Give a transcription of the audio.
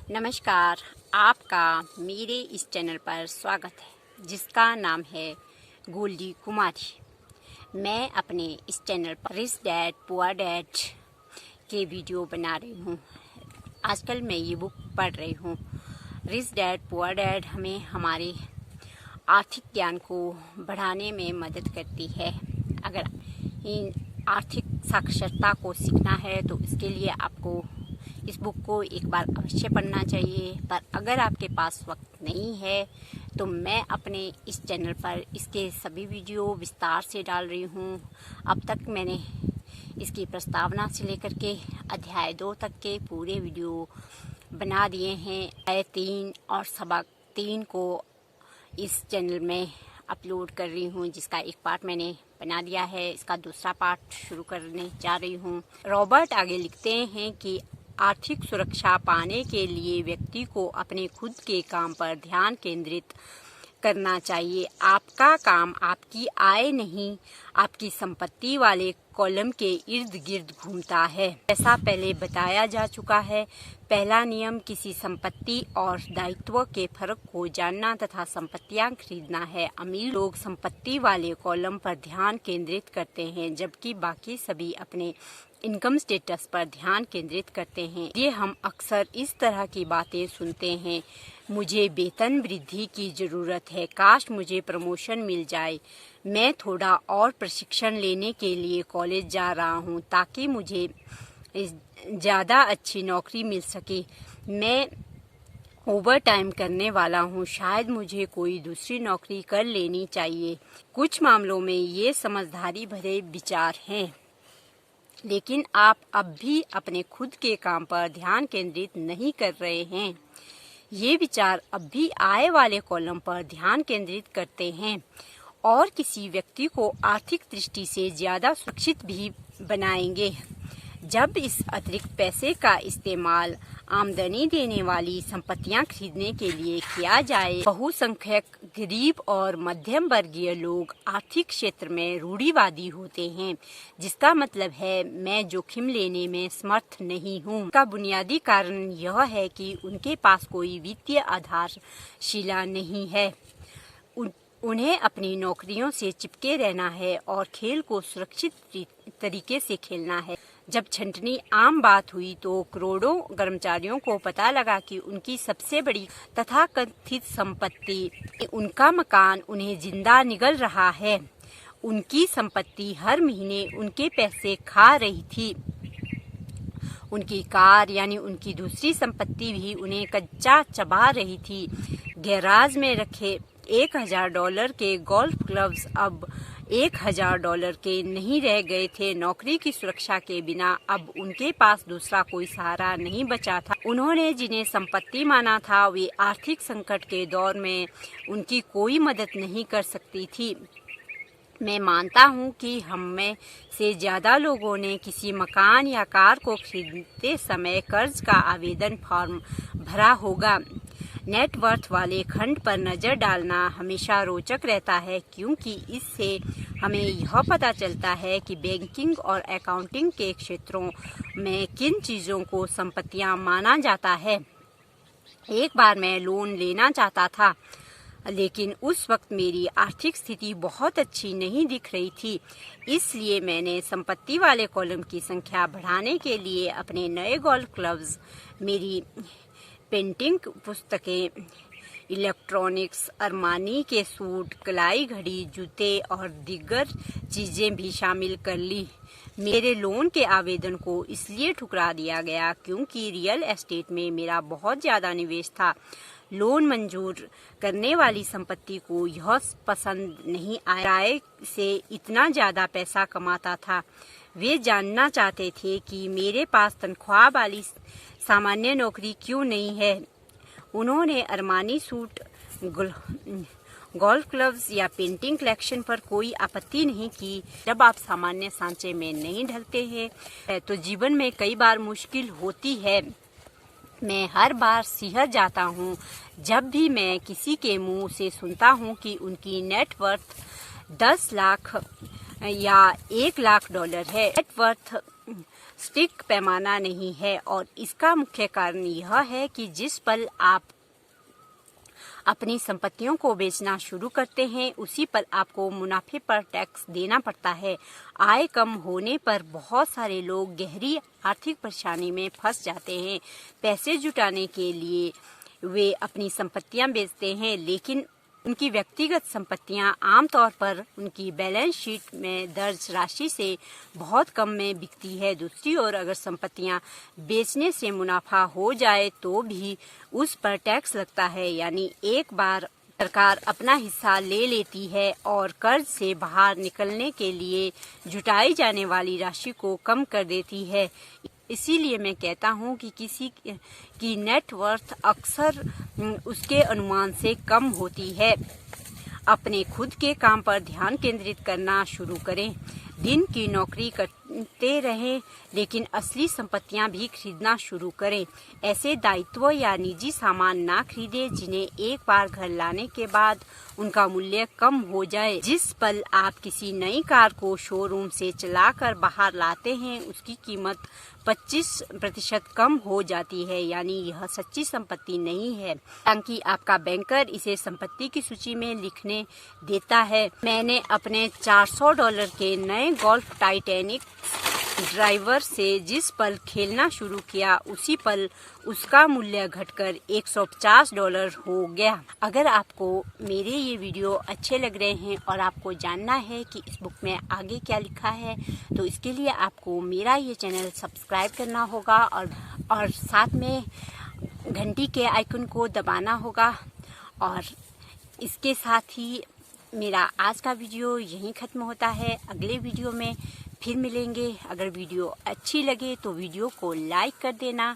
नमस्कार, आपका मेरे इस चैनल पर स्वागत है जिसका नाम है गोल्डी कुमारी। मैं अपने इस चैनल पर रिच डैड पुअर डैड के वीडियो बना रही हूँ। आजकल मैं ये बुक पढ़ रही हूँ। रिच डैड पुअर डैड हमें हमारे आर्थिक ज्ञान को बढ़ाने में मदद करती है। अगर इन आर्थिक साक्षरता को सीखना है तो इसके लिए आपको इस बुक को एक बार अवश्य पढ़ना चाहिए। पर अगर आपके पास वक्त नहीं है तो मैं अपने इस चैनल पर इसके सभी वीडियो विस्तार से डाल रही हूँ। अब तक मैंने इसकी प्रस्तावना से लेकर के अध्याय 2 तक के पूरे वीडियो बना दिए हैं। अध्याय 3 और सबक 3 को इस चैनल में अपलोड कर रही हूँ, जिसका एक पार्ट मैंने बना दिया है। इसका दूसरा पार्ट शुरू करने जा रही हूँ। रॉबर्ट आगे लिखते हैं कि आर्थिक सुरक्षा पाने के लिए व्यक्ति को अपने खुद के काम पर ध्यान केंद्रित करना चाहिए। आपका काम आपकी आय नहीं, आपकी संपत्ति वाले कॉलम के इर्द गिर्द घूमता है। ऐसा पहले बताया जा चुका है। पहला नियम किसी संपत्ति और दायित्व के फर्क को जानना तथा संपत्तियां खरीदना है। अमीर लोग संपत्ति वाले कॉलम पर ध्यान केंद्रित करते हैं, जबकि बाकी सभी अपने इनकम स्टेटस पर ध्यान केंद्रित करते हैं। ये हम अक्सर इस तरह की बातें सुनते हैं, मुझे वेतन वृद्धि की जरूरत है, काश मुझे प्रमोशन मिल जाए, मैं थोड़ा और प्रशिक्षण लेने के लिए कॉलेज जा रहा हूँ ताकि मुझे ज़्यादा अच्छी नौकरी मिल सके, मैं ओवर टाइम करने वाला हूँ, शायद मुझे कोई दूसरी नौकरी कर लेनी चाहिए। कुछ मामलों में ये समझदारी भरे विचार हैं, लेकिन आप अब भी अपने खुद के काम पर ध्यान केंद्रित नहीं कर रहे हैं। ये विचार अब भी आय वाले कॉलम पर ध्यान केंद्रित करते हैं और किसी व्यक्ति को आर्थिक दृष्टि से ज्यादा सुरक्षित भी बनाएंगे। जब इस अतिरिक्त पैसे का इस्तेमाल आमदनी देने वाली संपत्तियां खरीदने के लिए किया जाए, बहुसंख्यक गरीब और मध्यम वर्गीय लोग आर्थिक क्षेत्र में रूढ़िवादी होते हैं, जिसका मतलब है मैं जोखिम लेने में समर्थ नहीं हूँ। इसका बुनियादी कारण यह है कि उनके पास कोई वित्तीय आधारशिला नहीं है। उन्हें अपनी नौकरियों से चिपके रहना है और खेल को सुरक्षित तरीके से खेलना है। जब छंटनी आम बात हुई तो करोड़ों कर्मचारियों को पता लगा कि उनकी सबसे बड़ी तथाकथित संपत्ति उनका मकान उन्हें जिंदा निगल रहा है। उनकी संपत्ति हर महीने उनके पैसे खा रही थी। उनकी कार यानी उनकी दूसरी संपत्ति भी उन्हें कच्चा चबा रही थी। गैराज में रखे $1000 के गोल्फ क्लब्स अब $1000 के नहीं रह गए थे। नौकरी की सुरक्षा के बिना अब उनके पास दूसरा कोई सहारा नहीं बचा था। उन्होंने जिन्हें संपत्ति माना था वे आर्थिक संकट के दौर में उनकी कोई मदद नहीं कर सकती थी। मैं मानता हूँ कि हम में से ज़्यादा लोगों ने किसी मकान या कार को खरीदते समय कर्ज का आवेदन फॉर्म भरा होगा। नेटवर्थ वाले खंड पर नज़र डालना हमेशा रोचक रहता है, क्योंकि इससे हमें यह पता चलता है कि बैंकिंग और अकाउंटिंग के क्षेत्रों में किन चीज़ों को संपत्तियां माना जाता है। एक बार मैं लोन लेना चाहता था, लेकिन उस वक्त मेरी आर्थिक स्थिति बहुत अच्छी नहीं दिख रही थी, इसलिए मैंने संपत्ति वाले कॉलम की संख्या बढ़ाने के लिए अपने नए गोल्फ क्लब्स, मेरी पेंटिंग पुस्तकें, इलेक्ट्रॉनिक्स, अरमानी के सूट, कलाई घड़ी, जूते और दीगर चीज़ें भी शामिल कर ली। मेरे लोन के आवेदन को इसलिए ठुकरा दिया गया क्योंकि रियल एस्टेट में मेरा बहुत ज़्यादा निवेश था। लोन मंजूर करने वाली संपत्ति को यह पसंद नहीं आया, किराए से इतना ज़्यादा पैसा कमाता था। वे जानना चाहते थे कि मेरे पास तनख्वाह वाली सामान्य नौकरी क्यों नहीं है। उन्होंने अरमानी सूट, गोल्फ क्लब्स या पेंटिंग कलेक्शन पर कोई आपत्ति नहीं की। जब आप सामान्य सांचे में नहीं ढलते हैं तो जीवन में कई बार मुश्किल होती है। मैं हर बार सिहर जाता हूँ जब भी मैं किसी के मुंह से सुनता हूँ कि उनकी नेटवर्थ 10 लाख या $1 लाख है। नेटवर्थ सटीक पैमाना नहीं है। और इसका मुख्य कारण यह है कि जिस पल आप अपनी संपत्तियों को बेचना शुरू करते हैं उसी पर आपको मुनाफे पर टैक्स देना पड़ता है। आय कम होने पर बहुत सारे लोग गहरी आर्थिक परेशानी में फंस जाते हैं। पैसे जुटाने के लिए वे अपनी संपत्तियां बेचते हैं, लेकिन उनकी व्यक्तिगत संपत्तियां आमतौर पर उनकी बैलेंस शीट में दर्ज राशि से बहुत कम में बिकती है। दूसरी ओर अगर संपत्तियां बेचने से मुनाफा हो जाए तो भी उस पर टैक्स लगता है, यानी एक बार सरकार अपना हिस्सा ले लेती है और कर्ज से बाहर निकलने के लिए जुटाई जाने वाली राशि को कम कर देती है। इसीलिए मैं कहता हूँ कि किसी की नेटवर्थ अक्सर उसके अनुमान से कम होती है। अपने खुद के काम पर ध्यान केंद्रित करना शुरू करें। दिन की नौकरी करते रहें, लेकिन असली संपत्तियां भी खरीदना शुरू करें। ऐसे दायित्व या निजी सामान ना खरीदें जिन्हें एक बार घर लाने के बाद उनका मूल्य कम हो जाए। जिस पल आप किसी नई कार को शोरूम से चलाकर बाहर लाते हैं उसकी कीमत 25% कम हो जाती है, यानी यह सच्ची संपत्ति नहीं है, ताकि आपका बैंकर इसे संपत्ति की सूची में लिखने देता है। मैंने अपने $400 के नए गोल्फ टाइटैनिक ड्राइवर से जिस पल खेलना शुरू किया उसी पल उसका मूल्य घटकर $150 हो गया। अगर आपको मेरे ये वीडियो अच्छे लग रहे हैं और आपको जानना है कि इस बुक में आगे क्या लिखा है, तो इसके लिए आपको मेरा ये चैनल सब्सक्राइब करना होगा और साथ में घंटी के आइकन को दबाना होगा। और इसके साथ ही मेरा आज का वीडियो यहीं ख़त्म होता है। अगले वीडियो में फिर मिलेंगे। अगर वीडियो अच्छी लगे तो वीडियो को लाइक कर देना।